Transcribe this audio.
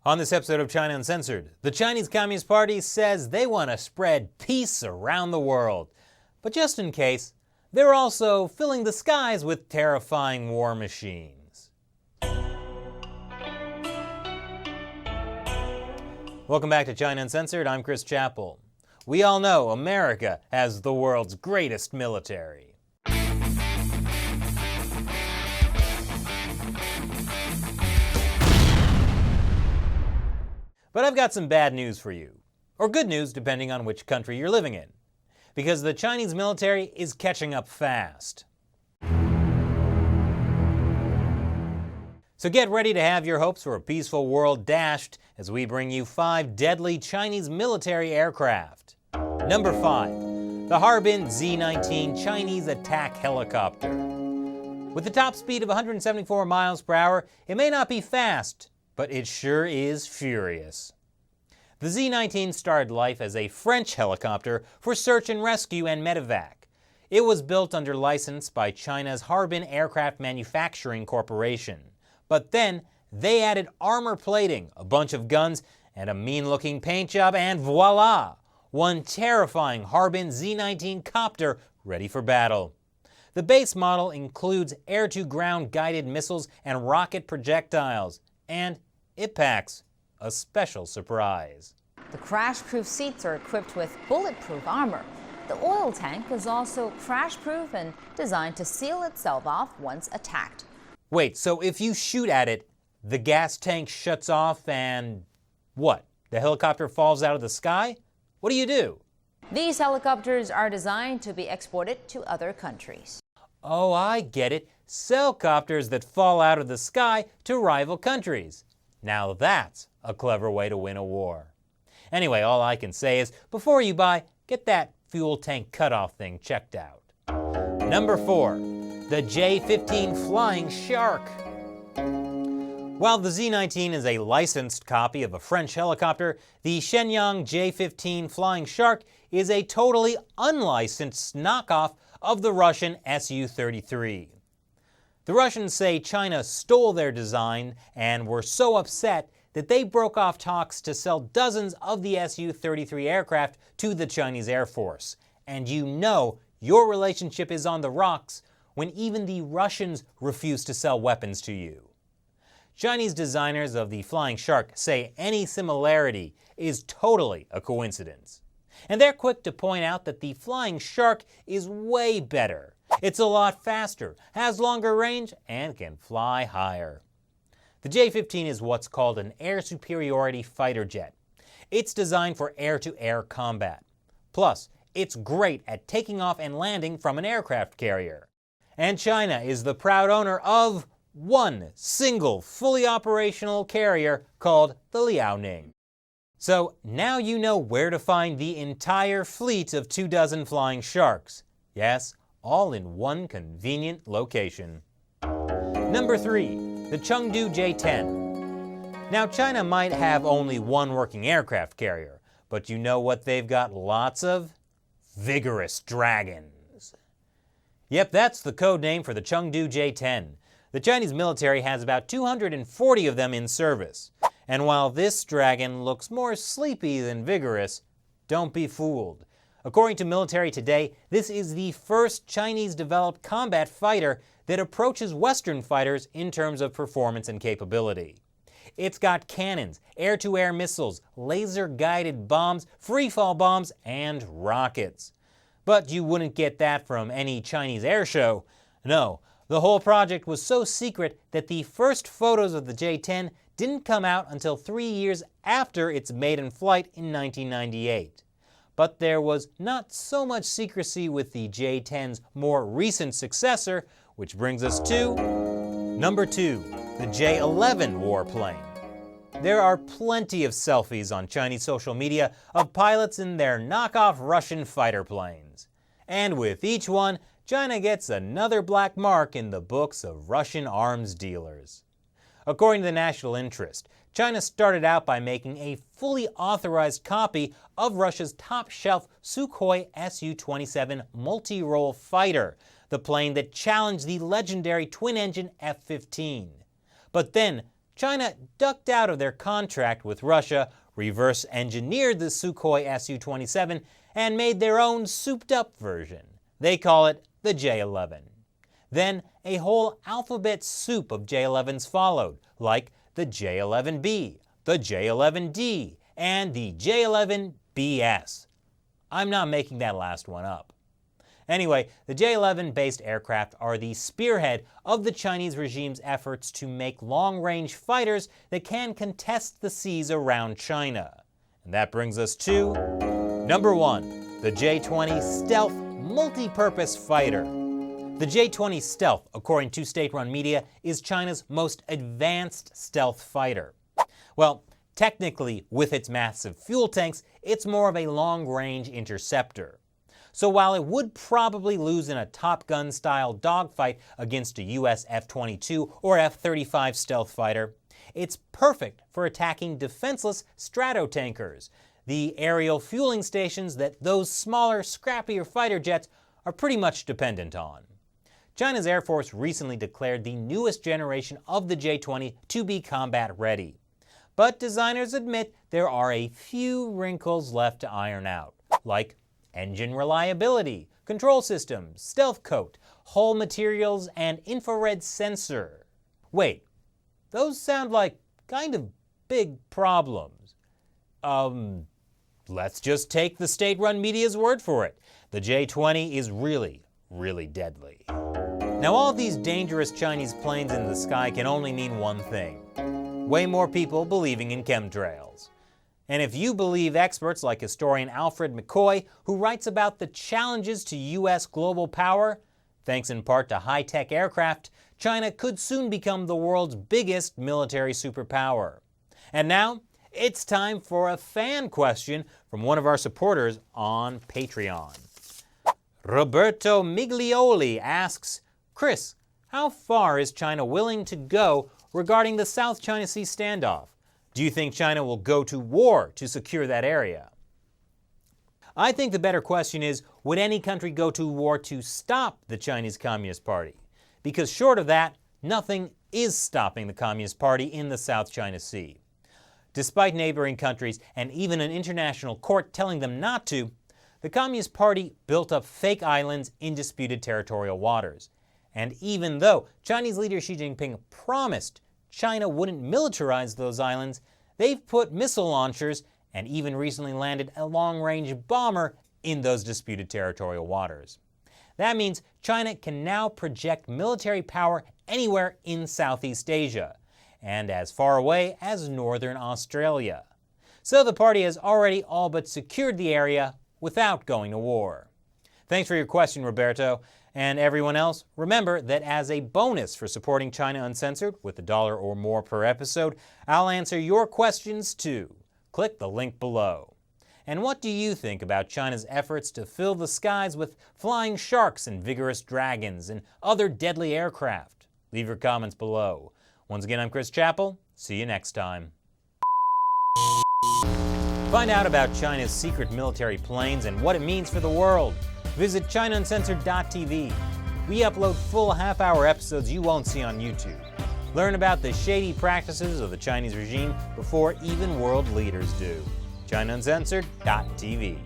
On this episode of China Uncensored, the Chinese Communist Party says they want to spread peace around the world. But just in case, they're also filling the skies with terrifying war machines. Welcome back to China Uncensored. I'm Chris Chappell. We all know America has the world's greatest military. But I've got some bad news for you, or good news depending on which country you're living in, because the Chinese military is catching up fast. So get ready to have your hopes for a peaceful world dashed as we bring you 5 deadly Chinese military aircraft. Number 5, the Harbin Z-19 Chinese attack helicopter. With the top speed of 174 miles per hour, it may not be fast, but it sure is furious. The Z-19 started life as a French helicopter for search and rescue and medevac. It was built under license by China's Harbin Aircraft Manufacturing Corporation. But then they added armor plating, a bunch of guns, and a mean-looking paint job, and voila! One terrifying Harbin Z-19 copter ready for battle. The base model includes air-to-ground guided missiles and rocket projectiles, and it packs a special surprise. The crash-proof seats are equipped with bulletproof armor. The oil tank is also crash-proof and designed to seal itself off once attacked. Wait, so if you shoot at it, the gas tank shuts off and what? The helicopter falls out of the sky? What do? These helicopters are designed to be exported to other countries. Oh, I get it. Cellcopters that fall out of the sky to rival countries. Now that's a clever way to win a war. Anyway, all I can say is, before you buy, get that fuel tank cutoff thing checked out. Number 4, the J-15 Flying Shark. While the Z-19 is a licensed copy of a French helicopter, the Shenyang J-15 Flying Shark is a totally unlicensed knockoff of the Russian Su-33. The Russians say China stole their design and were so upset that they broke off talks to sell dozens of the Su-33 aircraft to the Chinese Air Force. And you know your relationship is on the rocks when even the Russians refuse to sell weapons to you. Chinese designers of the Flying Shark say any similarity is totally a coincidence. And they're quick to point out that the Flying Shark is way better. It's a lot faster, has longer range, and can fly higher. The J-15 is what's called an air superiority fighter jet. It's designed for air-to-air combat. Plus, it's great at taking off and landing from an aircraft carrier. And China is the proud owner of one single fully operational carrier called the Liaoning. So now you know where to find the entire fleet of 24 Flying Sharks. Yes, all in one convenient location. Number 3, the Chengdu J-10. Now China might have only one working aircraft carrier, but you know what they've got lots of? Vigorous dragons. Yep, that's the code name for the Chengdu J-10. The Chinese military has about 240 of them in service. And while this dragon looks more sleepy than vigorous, don't be fooled. According to Military Today, this is the first Chinese-developed combat fighter that approaches Western fighters in terms of performance and capability. It's got cannons, air-to-air missiles, laser-guided bombs, free-fall bombs, and rockets. But you wouldn't get that from any Chinese air show. No, the whole project was so secret that the first photos of the J-10 didn't come out until 3 years after its maiden flight in 1998. But there was not so much secrecy with the J-10's more recent successor, which brings us to number 2, the J-11 warplane. There are plenty of selfies on Chinese social media of pilots in their knockoff Russian fighter planes. And with each one, China gets another black mark in the books of Russian arms dealers. According to the National Interest, China started out by making a fully authorized copy of Russia's top-shelf Sukhoi Su-27 multi-role fighter, the plane that challenged the legendary twin-engine F-15. But then China ducked out of their contract with Russia, reverse-engineered the Sukhoi Su-27, and made their own souped-up version. They call it the J-11. Then a whole alphabet soup of J-11s followed, like the J-11B, the J-11D, and the J-11BS. I'm not making that last one up. Anyway, the J-11 based aircraft are the spearhead of the Chinese regime's efforts to make long-range fighters that can contest the seas around China. And that brings us to number 1, the J-20 Stealth Multi-Purpose Fighter. The J-20 Stealth, according to state-run media, is China's most advanced stealth fighter. Well, technically, with its massive fuel tanks, it's more of a long-range interceptor. So while it would probably lose in a Top Gun-style dogfight against a US F-22 or F-35 stealth fighter, it's perfect for attacking defenseless stratotankers, the aerial fueling stations that those smaller, scrappier fighter jets are pretty much dependent on. China's Air Force recently declared the newest generation of the J-20 to be combat-ready. But designers admit there are a few wrinkles left to iron out, like engine reliability, control systems, stealth coat, hull materials, and infrared sensor. Wait, those sound like kind of big problems. Let's just take the state-run media's word for it. The J-20 is really, really deadly. Now, all these dangerous Chinese planes in the sky can only mean one thing: way more people believing in chemtrails. And if you believe experts like historian Alfred McCoy, who writes about the challenges to U.S. global power, thanks in part to high-tech aircraft, China could soon become the world's biggest military superpower. And now, it's time for a fan question from one of our supporters on Patreon. Roberto Miglioli asks, Chris, how far is China willing to go regarding the South China Sea standoff? Do you think China will go to war to secure that area? I think the better question is, would any country go to war to stop the Chinese Communist Party? Because short of that, nothing is stopping the Communist Party in the South China Sea. Despite neighboring countries and even an international court telling them not to, the Communist Party built up fake islands in disputed territorial waters. And even though Chinese leader Xi Jinping promised China wouldn't militarize those islands, they've put missile launchers and even recently landed a long-range bomber in those disputed territorial waters. That means China can now project military power anywhere in Southeast Asia, and as far away as northern Australia. So the party has already all but secured the area without going to war. Thanks for your question, Roberto. And everyone else, remember that as a bonus for supporting China Uncensored with $1 or more per episode, I'll answer your questions too. Click the link below. And what do you think about China's efforts to fill the skies with flying sharks and vigorous dragons and other deadly aircraft? Leave your comments below. Once again, I'm Chris Chappell. See you next time. Find out about China's secret military planes and what it means for the world. Visit ChinaUncensored.tv. We upload full half-hour episodes you won't see on YouTube. Learn about the shady practices of the Chinese regime before even world leaders do. ChinaUncensored.tv.